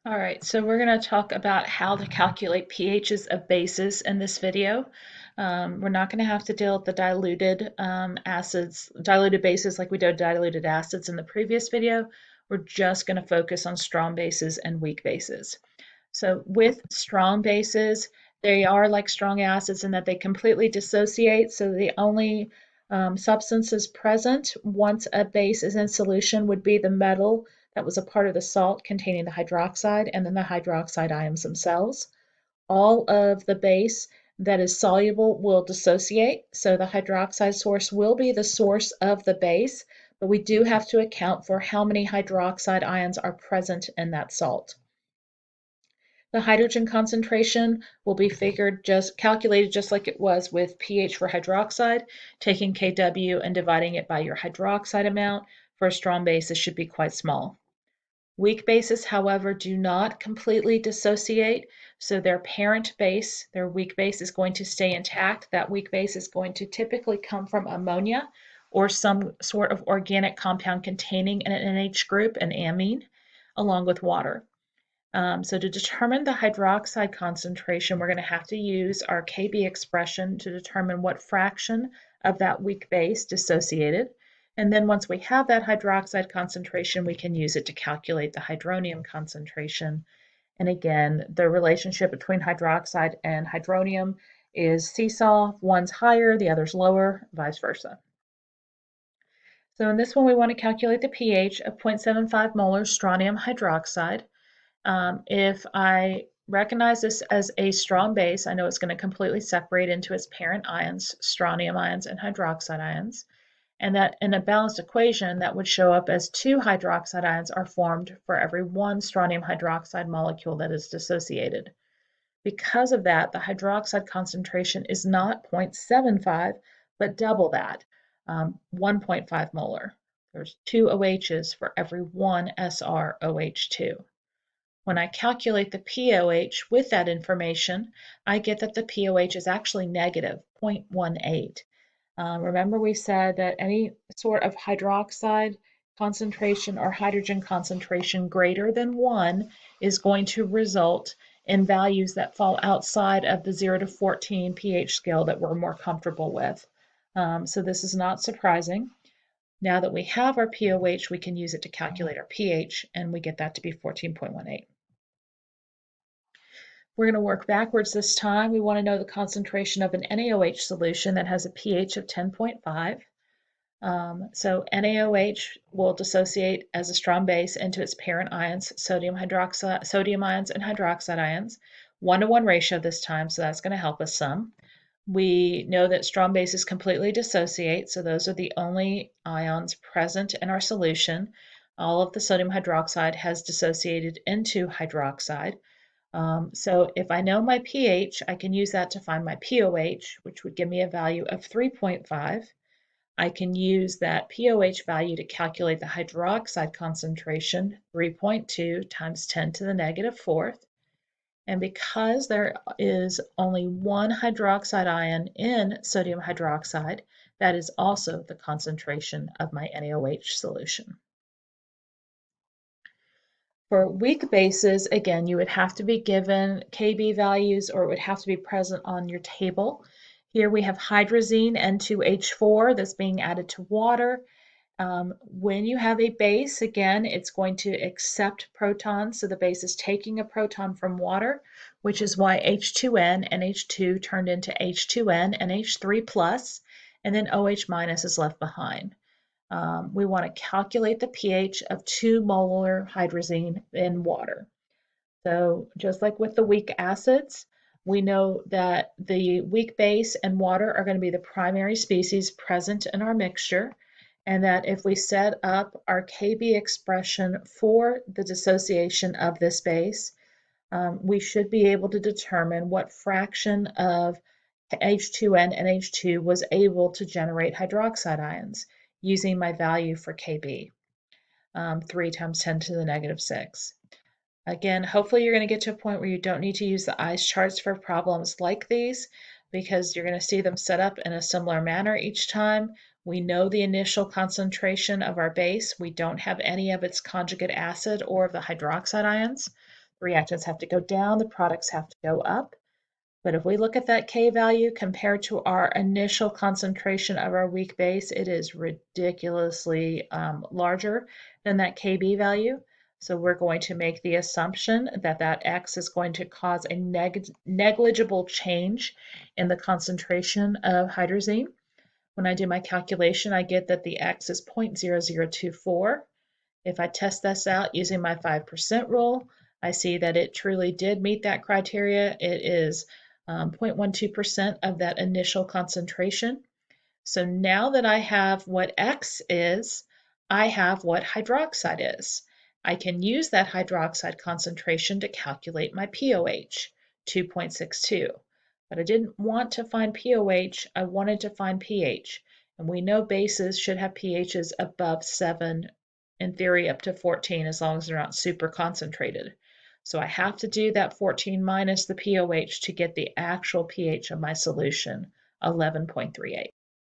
All right, so we're going to talk about how to calculate pHs of bases in this video. We're not going to have to deal with the diluted bases like we did diluted acids in the previous video. We're just going to focus on strong bases and weak bases. So with strong bases, they are like strong acids in that they completely dissociate. So the only substances present once a base is in solution would be the metal that was a part of the salt containing the hydroxide and then the hydroxide ions themselves. All of the base that is soluble will dissociate. So the hydroxide source will be the source of the base, but we do have to account for how many hydroxide ions are present in that salt. The hydrogen concentration will be calculated just like it was with pH for hydroxide, taking Kw and dividing it by your hydroxide amount. For a strong base, this should be quite small. Weak bases, however, do not completely dissociate, so their parent base, their weak base, is going to stay intact. That weak base is going to typically come from ammonia or some sort of organic compound containing an NH group, an amine, along with water. So to determine the hydroxide concentration, we're going to have to use our Kb expression to determine what fraction of that weak base dissociated. And then once we have that hydroxide concentration, we can use it to calculate the hydronium concentration. And again, the relationship between hydroxide and hydronium is seesaw. One's higher, the other's lower, vice versa. So in this one, we want to calculate the pH of 0.75 molar strontium hydroxide. If I recognize this as a strong base, I know it's going to completely separate into its parent ions, strontium ions and hydroxide ions, and that in a balanced equation that would show up as 2 hydroxide ions are formed for every 1 strontium hydroxide molecule that is dissociated. Because of that, the hydroxide concentration is not 0.75, but double that, 1.5 molar. There's 2 OHs for every 1 SrOH2. When I calculate the pOH with that information, I get that the pOH is actually negative 0.18. Remember we said that any sort of hydroxide concentration or hydrogen concentration greater than 1 is going to result in values that fall outside of the 0 to 14 pH scale that we're more comfortable with. So this is not surprising. Now that we have our pOH, we can use it to calculate our pH, and we get that to be 14.18. We're going to work backwards this time. We want to know the concentration of an NaOH solution that has a pH of 10.5. So NaOH will dissociate as a strong base into its parent ions, sodium ions and hydroxide ions, 1-to-1 ratio this time, so that's going to help us some. We know that strong bases completely dissociate, so those are the only ions present in our solution. All of the sodium hydroxide has dissociated into hydroxide. So if I know my pH, I can use that to find my pOH, which would give me a value of 3.5. I can use that pOH value to calculate the hydroxide concentration, 3.2 times 10 to the negative fourth. And because there is only one hydroxide ion in sodium hydroxide, that is also the concentration of my NaOH solution. For weak bases, again, you would have to be given Kb values or it would have to be present on your table. Here we have hydrazine N2H4 that's being added to water. When you have a base, again, it's going to accept protons. So the base is taking a proton from water, which is why H2N and H2 turned into H2N and H3 plus, and then OH minus is left behind. We want to calculate the pH of 2 molar hydrazine in water. So just like with the weak acids, we know that the weak base and water are going to be the primary species present in our mixture, and that if we set up our Kb expression for the dissociation of this base, we should be able to determine what fraction of H2N and H2 was able to generate hydroxide ions using my value for Kb, 3 times 10 to the negative 6. Again, hopefully you're going to get to a point where you don't need to use the ice charts for problems like these because you're going to see them set up in a similar manner each time. We know the initial concentration of our base. We don't have any of its conjugate acid or of the hydroxide ions. reactants have to go down, the products have to go up. But if we look at that K value compared to our initial concentration of our weak base, it is ridiculously larger than that Kb value. So we're going to make the assumption that that X is going to cause a negligible change in the concentration of hydrazine. When I do my calculation, I get that the X is 0.0024. If I test this out using my 5% rule, I see that it truly did meet that criteria. It is 0.12% of that initial concentration. So now that I have what X is, I have what hydroxide is. I can use that hydroxide concentration to calculate my POH, 2.62. But I didn't want to find POH, I wanted to find pH. And we know bases should have pHs above 7, in theory up to 14, as long as they're not super concentrated. So I have to do that 14 minus the POH to get the actual pH of my solution, 11.38.